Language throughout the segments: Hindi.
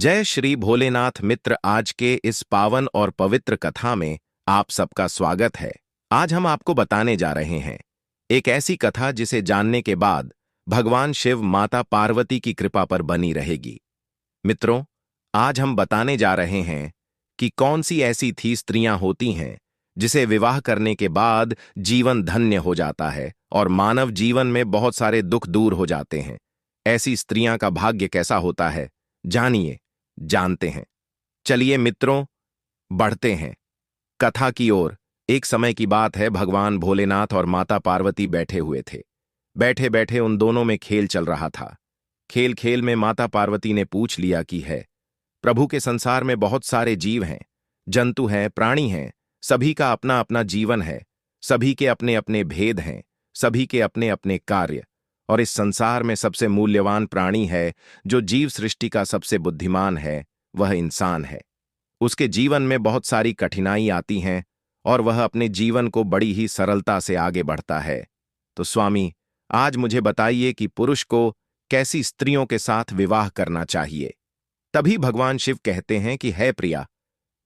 जय श्री भोलेनाथ मित्र। आज के इस पावन और पवित्र कथा में आप सबका स्वागत है। आज हम आपको बताने जा रहे हैं एक ऐसी कथा जिसे जानने के बाद भगवान शिव माता पार्वती की कृपा पर बनी रहेगी। मित्रों, आज हम बताने जा रहे हैं कि कौन सी ऐसी थी स्त्रियां होती हैं जिसे विवाह करने के बाद जीवन धन्य हो जाता है और मानव जीवन में बहुत सारे दुख दूर हो जाते हैं। ऐसी स्त्रियां का भाग्य कैसा होता है, जानिए, जानते हैं। चलिए मित्रों, बढ़ते हैं कथा की ओर। एक समय की बात है, भगवान भोलेनाथ और माता पार्वती बैठे हुए थे। बैठे बैठे उन दोनों में खेल चल रहा था। खेल खेल में माता पार्वती ने पूछ लिया कि है प्रभु के संसार में बहुत सारे जीव हैं, जंतु हैं, प्राणी हैं, सभी का अपना अपना जीवन है, सभी के अपने अपने भेद हैं, सभी के अपने अपने कार्य, और इस संसार में सबसे मूल्यवान प्राणी है, जो जीव सृष्टि का सबसे बुद्धिमान है, वह इंसान है। उसके जीवन में बहुत सारी कठिनाई आती हैं और वह अपने जीवन को बड़ी ही सरलता से आगे बढ़ता है। तो स्वामी, आज मुझे बताइए कि पुरुष को कैसी स्त्रियों के साथ विवाह करना चाहिए। तभी भगवान शिव कहते हैं कि है प्रिया,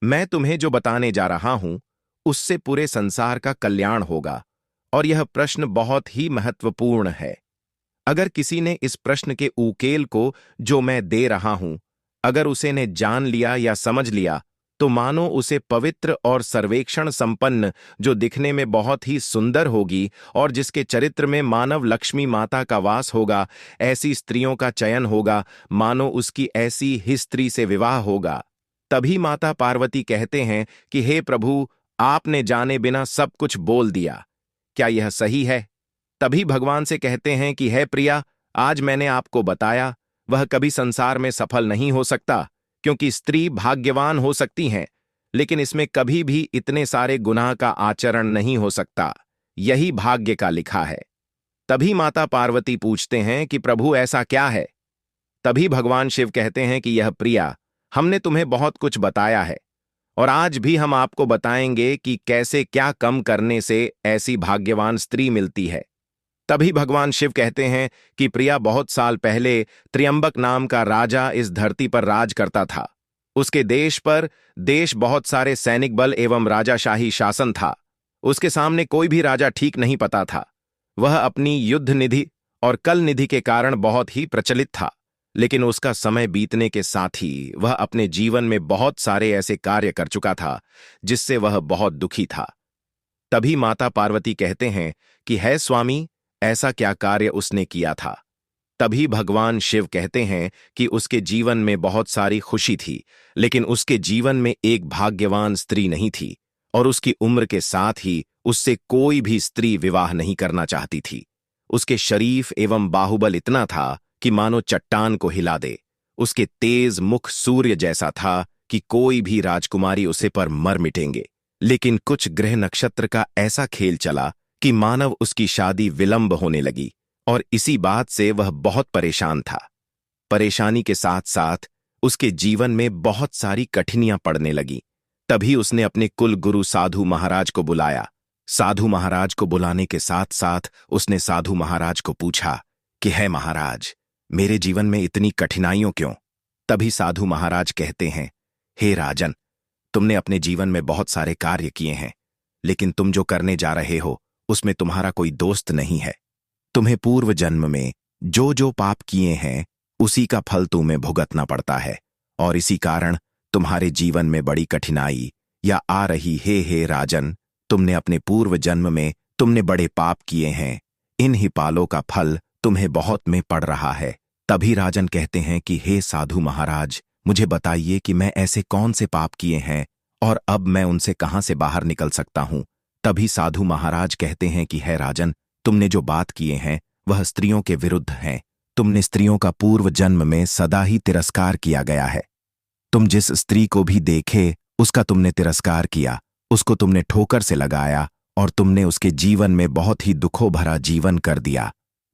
मैं तुम्हें जो बताने जा रहा हूं उससे पूरे संसार का कल्याण होगा, और यह प्रश्न बहुत ही महत्वपूर्ण है। अगर किसी ने इस प्रश्न के उकेल को जो मैं दे रहा हूं, अगर उसे ने जान लिया या समझ लिया, तो मानो उसे पवित्र और सर्वेक्षण संपन्न, जो दिखने में बहुत ही सुंदर होगी और जिसके चरित्र में मानव लक्ष्मी माता का वास होगा, ऐसी स्त्रियों का चयन होगा, मानो उसकी ऐसी ही स्त्री से विवाह होगा। तभी माता पार्वती कहते हैं कि हे प्रभु, आपने जाने बिना सब कुछ बोल दिया, क्या यह सही है? तभी भगवान से कहते हैं कि है प्रिया, आज मैंने आपको बताया, वह कभी संसार में सफल नहीं हो सकता, क्योंकि स्त्री भाग्यवान हो सकती हैं, लेकिन इसमें कभी भी इतने सारे गुनाह का आचरण नहीं हो सकता। यही भाग्य का लिखा है। तभी माता पार्वती पूछते हैं कि प्रभु ऐसा क्या है? तभी भगवान शिव कहते हैं कि यह प्रिया, हमने तुम्हें बहुत कुछ बताया है, और आज भी हम आपको बताएंगे कि कैसे क्या कम करने से ऐसी भाग्यवान स्त्री मिलती है। तभी भगवान शिव कहते हैं कि प्रिया, बहुत साल पहले त्र्यंबक नाम का राजा इस धरती पर राज करता था। उसके देश पर बहुत सारे सैनिक बल एवं राजाशाही शासन था। उसके सामने कोई भी राजा ठीक नहीं पता था। वह अपनी युद्ध निधि और कल निधि के कारण बहुत ही प्रचलित था, लेकिन उसका समय बीतने के साथ ही वह अपने जीवन में बहुत सारे ऐसे कार्य कर चुका था जिससे वह बहुत दुखी था। तभी माता पार्वती कहते हैं कि है स्वामी, ऐसा क्या कार्य उसने किया था? तभी भगवान शिव कहते हैं कि उसके जीवन में बहुत सारी खुशी थी, लेकिन उसके जीवन में एक भाग्यवान स्त्री नहीं थी, और उसकी उम्र के साथ ही उससे कोई भी स्त्री विवाह नहीं करना चाहती थी। उसके शरीफ एवं बाहुबल इतना था कि मानो चट्टान को हिला दे। उसके तेज मुख सूर्य जैसा था कि कोई भी राजकुमारी उसे पर मर मिटेंगे। लेकिन कुछ ग्रह नक्षत्र का ऐसा खेल चला कि मानव उसकी शादी विलंब होने लगी, और इसी बात से वह बहुत परेशान था। परेशानी के साथ साथ उसके जीवन में बहुत सारी कठिनाइयां पड़ने लगी। तभी उसने अपने कुल गुरु साधु महाराज को बुलाया। साधु महाराज को बुलाने के साथ साथ उसने साधु महाराज को पूछा कि है महाराज, मेरे जीवन में इतनी कठिनाइयों क्यों? तभी साधु महाराज कहते हैं, हे राजन, तुमने अपने जीवन में बहुत सारे कार्य किए हैं, लेकिन तुम जो करने जा रहे हो उसमें तुम्हारा कोई दोस्त नहीं है। तुम्हें पूर्व जन्म में जो जो पाप किए हैं उसी का फल तुम्हें भुगतना पड़ता है, और इसी कारण तुम्हारे जीवन में बड़ी कठिनाई या आ रही है। हे राजन, तुमने अपने पूर्व जन्म में तुमने बड़े पाप किए हैं, इन ही पालों का फल तुम्हें बहुत में पड़ रहा है। तभी राजन कहते हैं कि हे साधु महाराज, मुझे बताइए कि मैं ऐसे कौन से पाप किए हैं और अब मैं उनसे कहां से बाहर निकल सकता हूं। तभी साधु महाराज कहते हैं कि है राजन, तुमने जो बात किए हैं वह स्त्रियों के विरुद्ध हैं। तुमने स्त्रियों का पूर्व जन्म में सदा ही तिरस्कार किया गया है। तुम जिस स्त्री को भी देखे उसका तुमने तिरस्कार किया, उसको तुमने ठोकर से लगाया, और तुमने उसके जीवन में बहुत ही दुखों भरा जीवन कर दिया।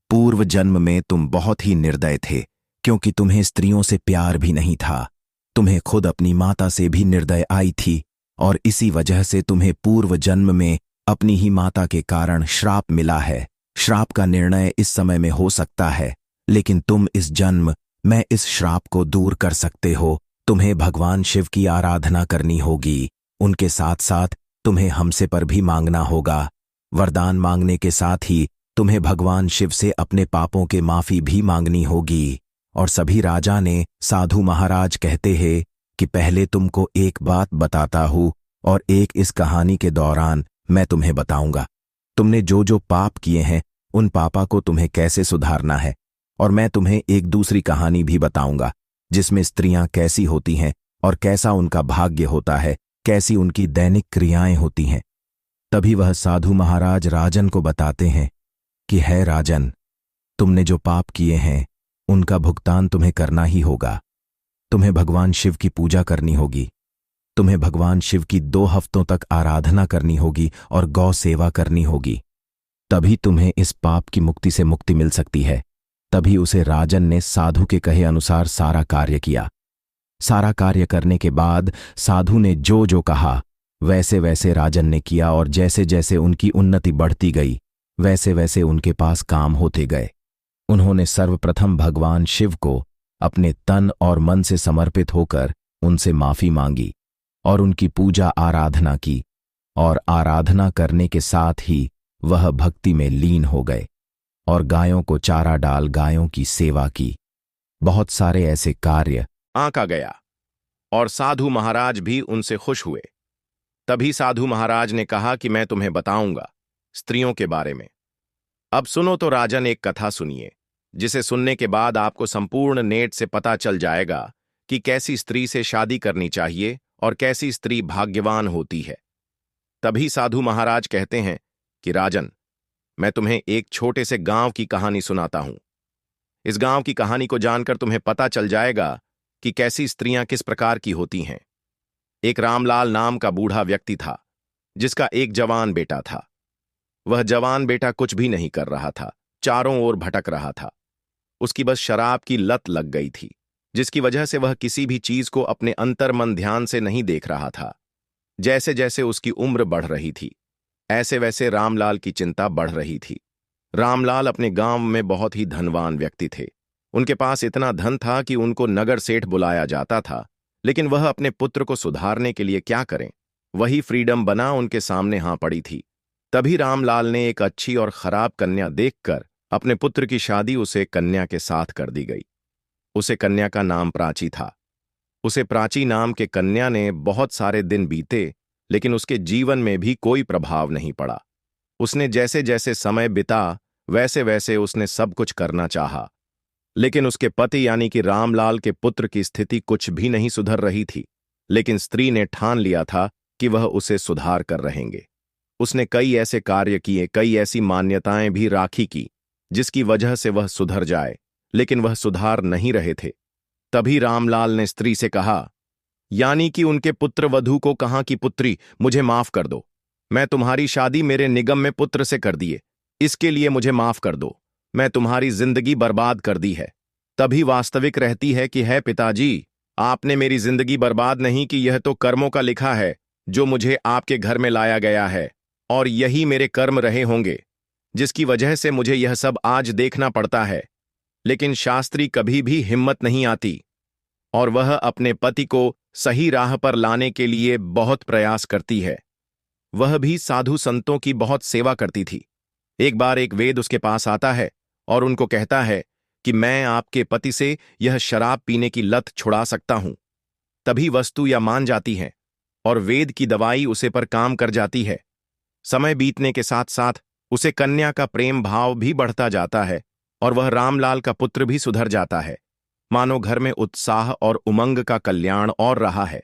पूर्व जन्म में तुम बहुत ही निर्दय थे, क्योंकि तुम्हें स्त्रियों से प्यार भी नहीं था। तुम्हें खुद अपनी माता से भी निर्दय आई थी, और इसी वजह से तुम्हें पूर्व जन्म में अपनी ही माता के कारण श्राप मिला है। श्राप का निर्णय इस समय में हो सकता है, लेकिन तुम इस जन्म में इस श्राप को दूर कर सकते हो। तुम्हें भगवान शिव की आराधना करनी होगी। उनके साथ साथ तुम्हें हमसे पर भी मांगना होगा। वरदान मांगने के साथ ही तुम्हें भगवान शिव से अपने पापों के माफी भी मांगनी होगी। और सभी राजा ने साधु महाराज कहते हैं कि पहले तुमको एक बात बताता हूं और एक इस कहानी के दौरान मैं तुम्हें बताऊंगा। तुमने जो जो पाप किए हैं उन पापा को तुम्हें कैसे सुधारना है। और मैं तुम्हें एक दूसरी कहानी भी बताऊंगा जिसमें स्त्रियां कैसी होती हैं और कैसा उनका भाग्य होता है, कैसी उनकी दैनिक क्रियाएं होती हैं। तभी वह साधु महाराज राजन को बताते हैं कि है राजन, तुमने जो पाप किए हैं उनका भुगतान तुम्हें करना ही होगा। तुम्हें भगवान शिव की पूजा करनी होगी। तुम्हें भगवान शिव की 2 हफ्तों तक आराधना करनी होगी और गौ सेवा करनी होगी। तभी तुम्हें इस पाप की मुक्ति से मुक्ति मिल सकती है। तभी उसे राजन ने साधु के कहे अनुसार सारा कार्य किया। सारा कार्य करने के बाद साधु ने जो जो कहा वैसे वैसे राजन ने किया, और जैसे जैसे उनकी उन्नति बढ़ती गई वैसे वैसे उनके पास काम होते गए। उन्होंने सर्वप्रथम भगवान शिव को अपने तन और मन से समर्पित होकर उनसे माफी मांगी और उनकी पूजा आराधना की, और आराधना करने के साथ ही वह भक्ति में लीन हो गए और गायों को चारा डाल गायों की सेवा की। बहुत सारे ऐसे कार्य आंका गया और साधु महाराज भी उनसे खुश हुए। तभी साधु महाराज ने कहा कि मैं तुम्हें बताऊंगा स्त्रियों के बारे में। अब सुनो तो राजन, एक कथा सुनिए जिसे सुनने के बाद आपको संपूर्ण नेट से पता चल जाएगा कि कैसी स्त्री से शादी करनी चाहिए और कैसी स्त्री भाग्यवान होती है। तभी साधु महाराज कहते हैं कि राजन, मैं तुम्हें एक छोटे से गांव की कहानी सुनाता हूं। इस गांव की कहानी को जानकर तुम्हें पता चल जाएगा कि कैसी स्त्रियां किस प्रकार की होती हैं। एक रामलाल नाम का बूढ़ा व्यक्ति था जिसका एक जवान बेटा था। वह जवान बेटा कुछ भी नहीं कर रहा था, चारों ओर भटक रहा था। उसकी बस शराब की लत लग गई थी, जिसकी वजह से वह किसी भी चीज को अपने अंतर्मन ध्यान से नहीं देख रहा था। जैसे जैसे उसकी उम्र बढ़ रही थी ऐसे वैसे रामलाल की चिंता बढ़ रही थी। रामलाल अपने गांव में बहुत ही धनवान व्यक्ति थे। उनके पास इतना धन था कि उनको नगर सेठ बुलाया जाता था, लेकिन वह अपने पुत्र को सुधारने के लिए क्या करें, वही फ्रीडम बना उनके सामने हाँ पड़ी थी। तभी रामलाल ने एक अच्छी और खराब कन्या देखकर अपने पुत्र की शादी उसे कन्या के साथ कर दी गई। उसे कन्या का नाम प्राची था। उसे प्राची नाम के कन्या ने बहुत सारे दिन बीते, लेकिन उसके जीवन में भी कोई प्रभाव नहीं पड़ा। उसने जैसे जैसे समय बिता वैसे वैसे उसने सब कुछ करना चाहा, लेकिन उसके पति यानी कि रामलाल के पुत्र की स्थिति कुछ भी नहीं सुधर रही थी। लेकिन स्त्री ने ठान लिया था कि वह उसे सुधार कर रहेंगे। उसने कई ऐसे कार्य किए, कई ऐसी मान्यताएं भी राखी की जिसकी वजह से वह सुधर जाए, लेकिन वह सुधार नहीं रहे थे। तभी रामलाल ने स्त्री से कहा, यानी कि उनके पुत्र वधू को कहा कि पुत्री, मुझे माफ कर दो। मैं तुम्हारी शादी मेरे निगम में पुत्र से कर दिए, इसके लिए मुझे माफ कर दो। मैं तुम्हारी जिंदगी बर्बाद कर दी है। तभी वास्तविक रहती है कि है पिताजी, आपने मेरी जिंदगी बर्बाद नहीं की, यह तो कर्मों का लिखा है जो मुझे आपके घर में लाया गया है, और यही मेरे कर्म रहे होंगे जिसकी वजह से मुझे यह सब आज देखना पड़ता है। लेकिन शास्त्री कभी भी हिम्मत नहीं आती और वह अपने पति को सही राह पर लाने के लिए बहुत प्रयास करती है। वह भी साधु संतों की बहुत सेवा करती थी। एक बार एक वेद उसके पास आता है और उनको कहता है कि मैं आपके पति से यह शराब पीने की लत छुड़ा सकता हूं। तभी वस्तु या मान जाती है और वेद की दवाई उसे पर काम कर जाती है। समय बीतने के साथ साथ उसे कन्या का प्रेम भाव भी बढ़ता जाता है और वह रामलाल का पुत्र भी सुधर जाता है। मानो घर में उत्साह और उमंग का कल्याण और रहा है।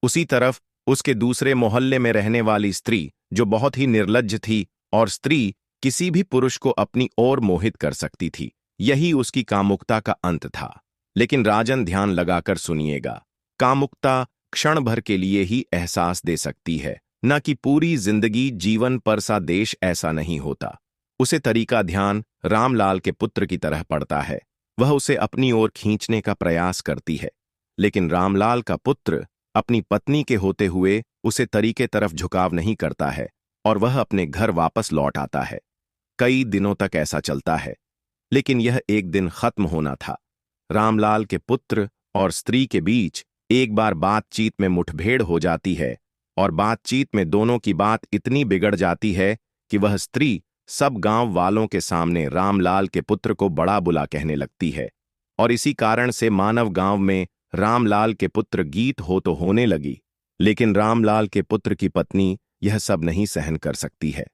उसी तरफ उसके दूसरे मोहल्ले में रहने वाली स्त्री, जो बहुत ही निर्लज्ज थी, और स्त्री किसी भी पुरुष को अपनी ओर मोहित कर सकती थी, यही उसकी कामुकता का अंत था। लेकिन राजन, ध्यान लगाकर सुनिएगा, कामुकता क्षण भर के लिए ही एहसास दे सकती है, न कि पूरी जिंदगी। जीवन पर सा देश ऐसा नहीं होता। उसे तरीका ध्यान रामलाल के पुत्र की तरह पड़ता है। वह उसे अपनी ओर खींचने का प्रयास करती है, लेकिन रामलाल का पुत्र अपनी पत्नी के होते हुए उसे तरीके तरफ झुकाव नहीं करता है और वह अपने घर वापस लौट आता है। कई दिनों तक ऐसा चलता है, लेकिन यह एक दिन खत्म होना था। रामलाल के पुत्र और स्त्री के बीच एक बार बातचीत में मुठभेड़ हो जाती है और बातचीत में दोनों की बात इतनी बिगड़ जाती है कि वह स्त्री सब गांव वालों के सामने रामलाल के पुत्र को बड़ा बुला कहने लगती है। और इसी कारण से मानव गांव में रामलाल के पुत्र गीत हो तो होने लगी, लेकिन रामलाल के पुत्र की पत्नी यह सब नहीं सहन कर सकती है।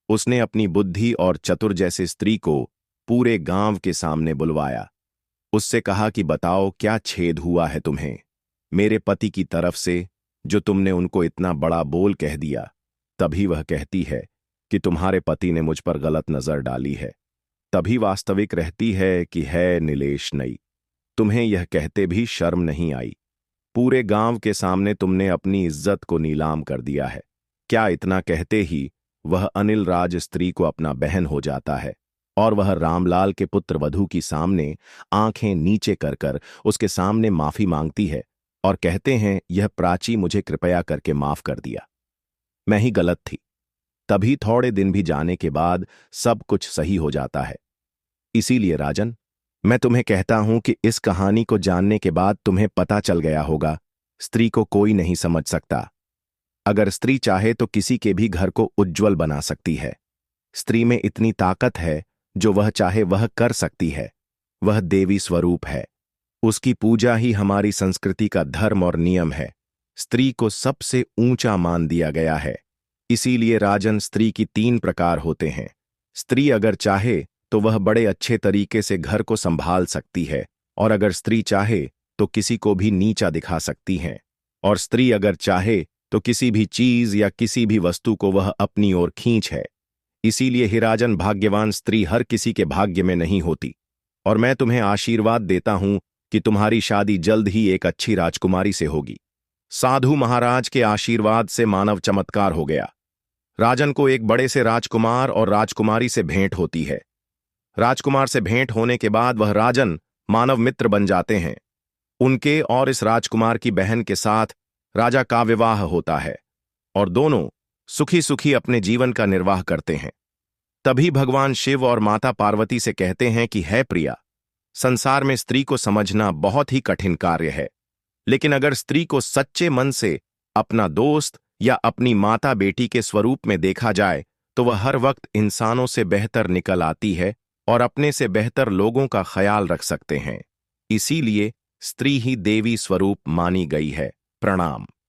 उसने अपनी बुद्धि और चतुर जैसे स्त्री को पूरे गांव के सामने बुलवाया। उससे कहा कि बताओ क्या छेद हुआ है तुम्हें मेरे पति की तरफ से, जो तुमने उनको इतना बड़ा बोल कह दिया। तभी वह कहती है कि तुम्हारे पति ने मुझ पर गलत नजर डाली है। तभी वास्तविक रहती है कि है नीलेश नई, तुम्हें यह कहते भी शर्म नहीं आई। पूरे गांव के सामने तुमने अपनी इज्जत को नीलाम कर दिया है। क्या इतना कहते ही वह अनिल राज स्त्री को अपना बहन हो जाता है और वह रामलाल के पुत्र वधू की सामने आंखें नीचे कर कर उसके सामने माफी मांगती है और कहते हैं, यह प्राची मुझे कृपया करके माफ कर दिया, मैं ही गलत थी। तभी थोड़े दिन भी जाने के बाद सब कुछ सही हो जाता है। इसीलिए राजन, मैं तुम्हें कहता हूं कि इस कहानी को जानने के बाद तुम्हें पता चल गया होगा, स्त्री को कोई नहीं समझ सकता। अगर स्त्री चाहे तो किसी के भी घर को उज्जवल बना सकती है। स्त्री में इतनी ताकत है, जो वह चाहे वह कर सकती है। वह देवी स्वरूप है। उसकी पूजा ही हमारी संस्कृति का धर्म और नियम है। स्त्री को सबसे ऊंचा मान दिया गया है। इसीलिए राजन, स्त्री की 3 प्रकार होते हैं। स्त्री अगर चाहे तो वह बड़े अच्छे तरीके से घर को संभाल सकती है, और अगर स्त्री चाहे तो किसी को भी नीचा दिखा सकती है। और स्त्री अगर चाहे तो किसी भी चीज या किसी भी वस्तु को वह अपनी ओर खींच है। इसीलिए ही राजन, भाग्यवान स्त्री हर किसी के भाग्य में नहीं होती। और मैं तुम्हें आशीर्वाद देता हूं कि तुम्हारी शादी जल्द ही एक अच्छी राजकुमारी से होगी। साधु महाराज के आशीर्वाद से मानव चमत्कार हो गया। राजन को एक बड़े से राजकुमार और राजकुमारी से भेंट होती है। राजकुमार से भेंट होने के बाद वह राजन मानव मित्र बन जाते हैं। उनके और इस राजकुमार की बहन के साथ राजा का विवाह होता है और दोनों सुखी सुखी अपने जीवन का निर्वाह करते हैं। तभी भगवान शिव और माता पार्वती से कहते हैं कि है प्रिया, संसार में स्त्री को समझना बहुत ही कठिन कार्य है, लेकिन अगर स्त्री को सच्चे मन से अपना दोस्त या अपनी माता बेटी के स्वरूप में देखा जाए तो वह हर वक्त इंसानों से बेहतर निकल आती है और अपने से बेहतर लोगों का ख्याल रख सकते हैं। इसीलिए स्त्री ही देवी स्वरूप मानी गई है। प्रणाम।